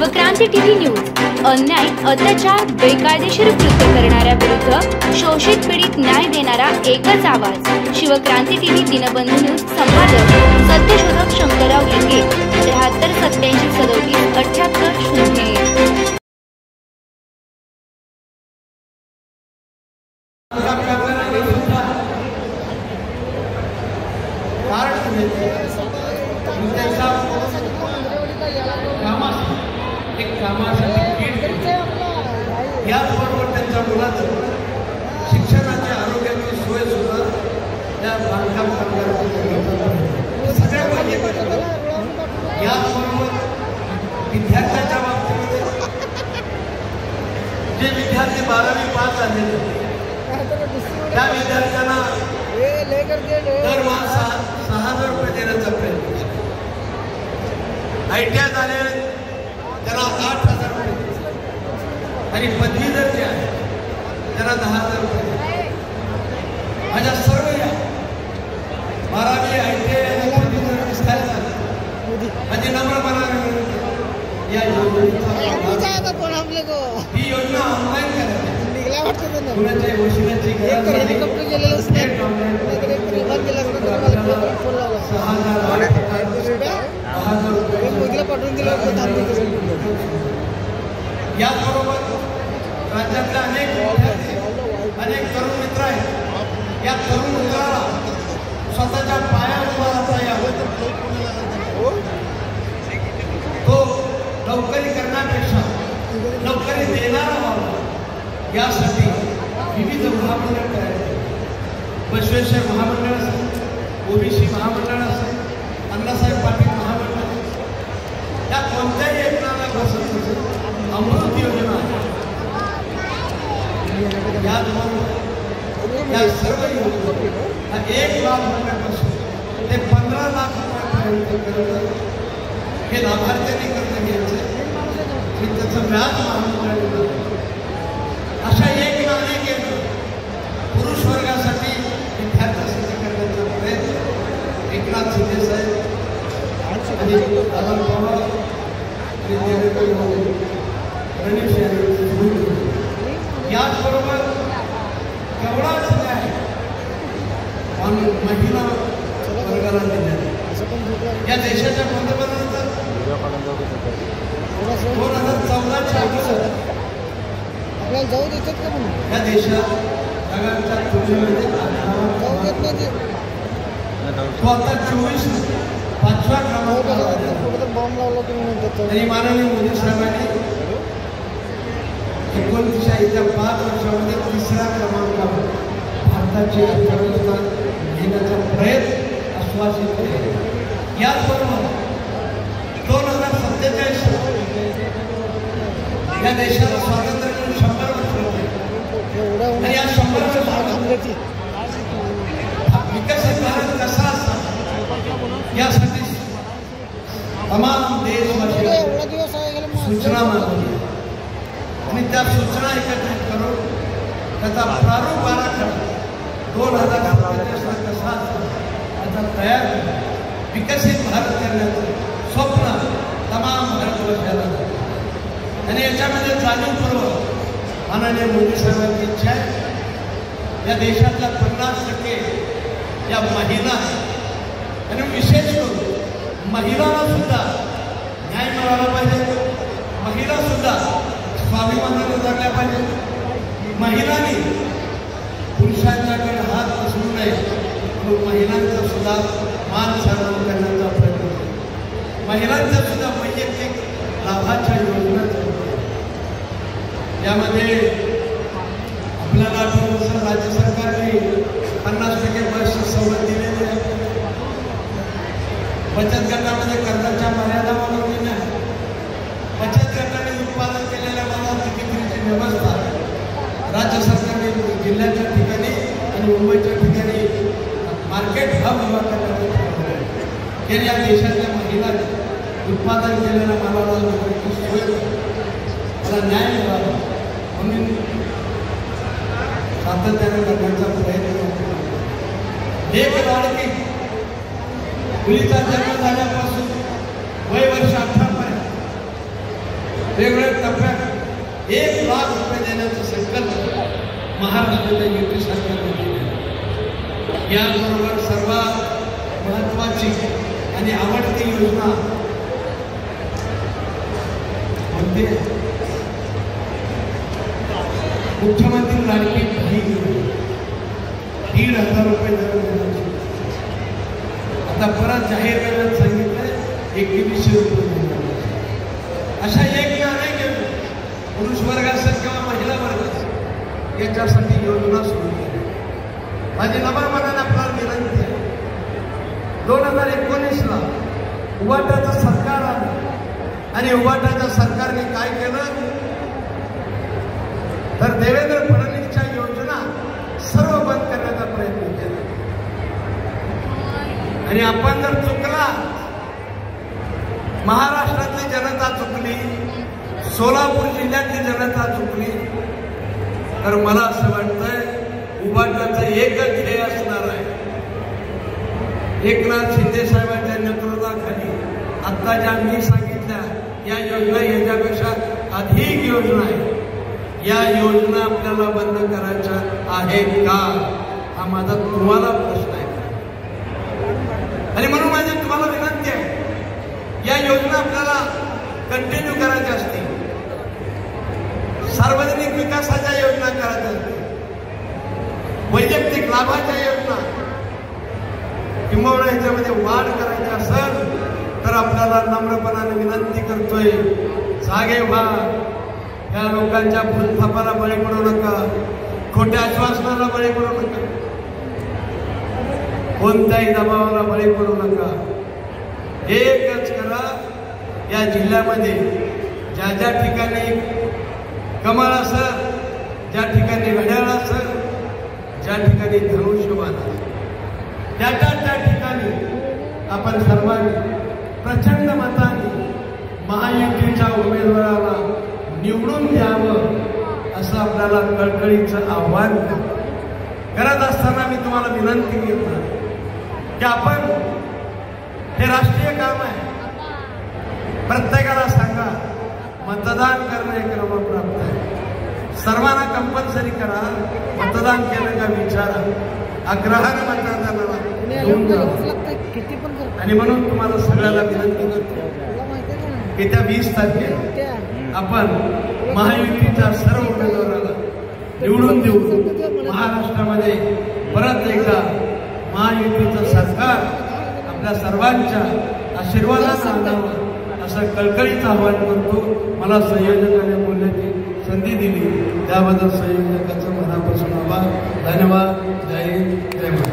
Shivkranti TV news अन्याय अत्याचार बेकायदेशीर कृत्य करणाऱ्या विरुद्ध शोषित पीडित न्याय देणारा एकच आवाज शिवक्रांती टीव्ही दिनबंधू न्यूज संपादक सत्यशोधक शंकरराव लिंगे 73 87 37 78 0 याचबरोबर त्यांच्या मुलाचं शिक्षणाची आरोग्याची सोय सुद्धा त्या बांधकाम कामगारांना सगळ्या पाहिजे. याचबरोबर विद्यार्थ्यांच्या बाबतीमध्ये जे विद्यार्थी 12वी पास झालेले त्या विद्यार्थ्यांना दरमहा 6,000 रुपये देण्याचा प्रयत्न केला. ITI झाले त्यांना 8,000 रुपये आणि पदवी जर जे आहे त्यांना 10,000 रुपये. माझ्या सर्व या 12वी ITI आणि पदवीधर विस्तार झाला. माझी नम्रपणा या योजनेचा ही योजना ऑनलाईन करायची कुणाच्या वशिलाची गरज नाही. 6,000 रुपये पाठवून दिला. याचबरोबर राज्यातल्या अनेक तरुण मित्र आहेत. या तरुण मित्राला स्वतःच्या पायावर उभा राहता यावं, तो नोकरी करण्यापेक्षा नोकरी देणारा व्हावा यासाठी विविध महामंडळ करायचे. बसवेश्वर महामंडळ असेल, OBC महामंडळ असेल, अण्णासाहेब पाटील महामंडळ, या कोणत्याही एकनाला बसत असेल अमृत योजना आहे. या सर्व योजना 1 लाख रुपयापासून ते 15 लाख रुपयापर्यंत हे लाभार्थ्यांनी कर्ज घ्यायचे आणि त्याचं व्याज महामंडळाने. अशा एक ना अनेक योजना पुरुष वर्गासाठी विद्यार्थ्यांसाठी करण्याचा प्रयत्न एकनाथ शिंदे साहेब आणि अमर पवार आणि देवेंद्र गणेश याचबरोबर एवढाच न्याय महिला वर्गाला दिला. या देशाच्या पंतप्रधानांचा 2014च्या आपल्याला जाऊ देतात का म्हणून या देशात जगाच्या तुलनेमध्ये तो आता 5व्या क्रमांकावर बॉम्ब लावला तुम्ही म्हणतात. आणि माननीय मोदी साहेबांनी 19च्या 5 वर्षामध्ये 3ऱ्या क्रमांकावर भारताची अर्थव्यवस्था घेण्याचा प्रयत्न आश्वासित केले. याचबरोबर 2047 या देशाला स्वातंत्र्य मिळून 100 वर्ष होते आणि या 100 वर्षात विकसित भारत कसा असावा यासाठी तमाम देशवासियांनी सूचना मागवली आणि त्या सूचना एकत्रित करून त्याचा प्रारूप आराखडा 2047 कसा त्याचा तयार विकसित भारत करण्याचं स्वप्न तमाम भारतवर्षाला आणि याच्यामध्ये जाणीवपूर्वक माननीय मोदी साहेबांची इच्छा आहे या देशातल्या 50% या महिला आणि विशेष करून महिलांना सुद्धा न्याय मिळाला पाहिजे. महिला सुद्धा स्वाभिमानाने जगल्या पाहिजे. महिलांनी पुरुषांच्याकडे हात पसरू नये म्हणून महिलांचा सुद्धा मान सन्मान करण्याचा प्रयत्न केला. महिलांच्या सुद्धा वैयक्तिक लाभाच्या योजना यामध्ये आपल्याला आठवतं राज्य सरकारने 50% बसची सवलत दिलेली आहे. बचत गटामध्ये कर्जाच्या मर्यादा वाढवली नाही. बचत गटाने उत्पादन केलेल्या मालाची विक्रीची व्यवस्था राज्य सरकारने जिल्ह्याच्या ठिकाणी आणि मुंबईच्या ठिकाणी मार्केट हब उभा करण्याचा हे या देशातल्या महिलांनी उत्पादन केलेल्या मालाला विक्रीची सोय त्याला न्याय मिळावा म्हणून सातत्याने करण्याचा प्रयत्न. एक लाडकी मुलीचा जन्म झाल्यापासून वय वर्ष 18 पर्यंत वेगवेगळ्या टप्प्यात 1 लाख रुपये देण्याचा संकल्प महाराष्ट्राच्या युती सरकारने केला। याबरोबर सर्वात महत्वाची आणि आवडती योजना म्हणजे मुख्यमंत्री लाडकी बहीण 1,500 रुपये दर देण्याची आता परत जाहीर करण्यात सांगितलंय 2100 रुपये देण्याची। अशा एक अनेक पुरुष वर्ग असेल किंवा महिला वर्ग असेल याच्यासाठी योजना सुरू केली। माझी नम्रपणाने आपल्याला विनंती आहे, 2019ला उबाटाचं सरकार आलं आणि उबाटाच्या सरकारने काय केलं तर देवेंद्र फडणवीसच्या योजना सर्व बंद करण्याचा प्रयत्न केला। आणि आपण जर चुकला, महाराष्ट्रातली जनता चुकली, सोलापूर जिल्ह्यातली जनता चुकली, तर मला असं वाटतंय उबाटाचं एकच ध्येय असणार आहे। एकनाथ शिंदे साहेबांच्या नेतृत्वाखाली आता ज्या मी सांगितल्या या योजना याच्यापेक्षा अधिक योजना आहे, या योजना आपल्याला बंद करायच्या आहेत का हा माझा तुम्हाला प्रश्न आहे। आणि म्हणून माझी तुम्हाला विनंती आहे, या योजना आपल्याला कंटिन्यू करायच्या असतील, सार्वजनिक विकासाच्या योजना करायच्या असतील, वैयक्तिक लाभाच्या योजना किंवा ह्याच्यामध्ये वाढ करायची असेल तर आपल्याला नम्रपणाने विनंती करतोय, जागे व्हा। या लोकांच्या भूलथापाला बळी पडू नका, खोट्या आश्वासनाला बळी पडू नका, कोणत्याही दबावाला बळी पडू नका। एकच करा, या जिल्ह्यामध्ये ज्या ज्या ठिकाणी कमळ असेल, ज्या ठिकाणी घड्याळ असेल, ज्या ठिकाणी धनुष्यबाण असेल, त्या ठिकाणी आपण सर्वांनी प्रचंड मताने महायुतीच्या उमेदवाराला निवडून द्यावं असं आपल्याला कळकळीचं आव्हान करत असताना मी तुम्हाला विनंती करतो की आपण हे राष्ट्रीय काम आहे, प्रत्येकाला सांगा मतदान करणं हे क्रमप्राप्त आहे, सर्वांना कंपल्सरी करा, मतदान केलं का विचारा, आग्रहाने मतदानाला घेऊन जा। आणि म्हणून तुम्हाला सगळ्याला विनंती करतो की त्या 20 तारखेला आपण महायुतीच्या सर्व उमेदवाराला निवडून देऊ। महाराष्ट्रामध्ये परत एकदा महायुतीचं सरकार आपल्या सर्वांच्या आशीर्वादानं आणावं असं कळकळीचं आवाहन करतो। मला संयोजकाने बोलण्याची संधी दिली त्याबद्दल संयोजकाचं मनापासून आभार, धन्यवाद। जय हिंद, जय महाराष्ट्र।